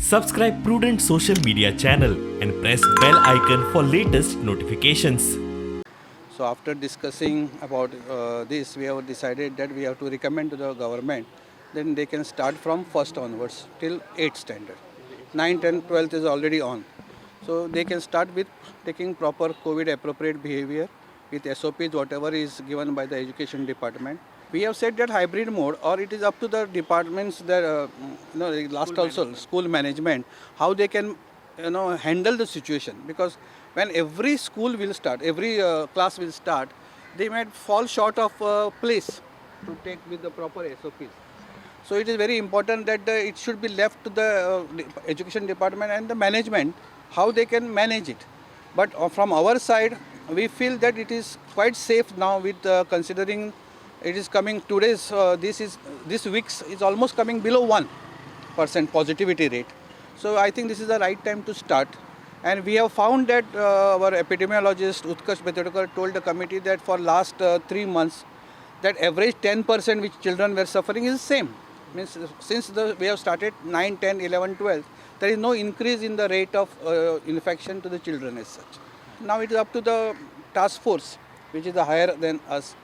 Subscribe Prudent social media channel and press bell icon for latest notifications. So after discussing about this, we have decided that we have to recommend to the government, then they can start from 1st onwards till 8th standard. 9th and 12th is already on. So they can start with taking proper COVID appropriate behavior with SOPs, whatever is given by the education department. We have said that hybrid mode, or it is up to the departments that, last also school management, how they can handle the situation, because when every school will start, every class will start, they might fall short of place to take with the proper SOPs. So it is very important that it should be left to the education department and the management how they can manage it. But from our side, we feel that it is quite safe now with considering it is coming today's this week's is almost coming below 1% positivity rate. So I think this is the right time to start. And we have found that our epidemiologist Utkarsh Betodkar told the committee that for last 3 months, that average 10% which children were suffering is same. Means since we have started 9, 10, 11, 12, there is no increase in the rate of infection to the children as such. Now it is up to the task force, which is higher than us,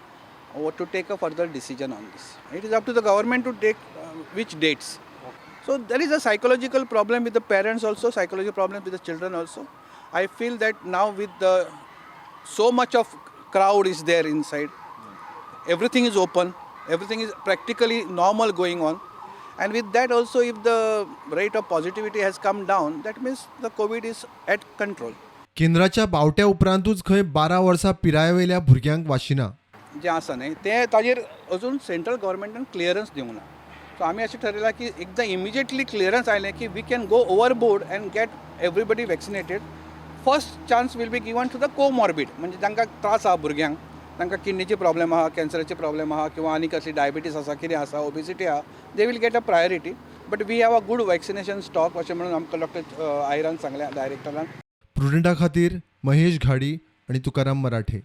to take a further decision on this. It is up to the government to take which dates. So there is a psychological problem with the parents also, psychological problem with the children also. I feel that now with so much of crowd is there inside, everything is open, everything is practically normal going on. And with that also, if the rate of positivity has come down, that means the COVID is at control. केंद्राच्या बावट्या उपरांतूच खंय 12 वर्सां पिरायेवयल्या भुरग्यांक वाशिना. जे आसा न्ही ते ताजेर अजून सेंट्रल गव्हर्मेंटान क्लियरन्स दिवंक ना. सो आमी अशें ठरयलां की एकदां इमिजिएटली क्लियरन्स आयलें की we can go overboard and get everybody vaccinated. First chance will be given to the comorbid, म्हणजे तांकां त्रास आहा भुरग्यांक, तांकां किडनीचे प्रॉब्लेम आहा, कॅन्सराचे प्रॉब्लेम आहा, किंवा आनी कसली डायबिटीस आसा, कितें आसा, ओबेसिटी आहा, they will get a priority. But we have a good vaccination stock अशें म्हणून आमकां डॉक्टर आयरान सांगलें, डायरेक्टरान. प्रुडंटा खातीर महेश घाडी आणि तुकाराम मराठे.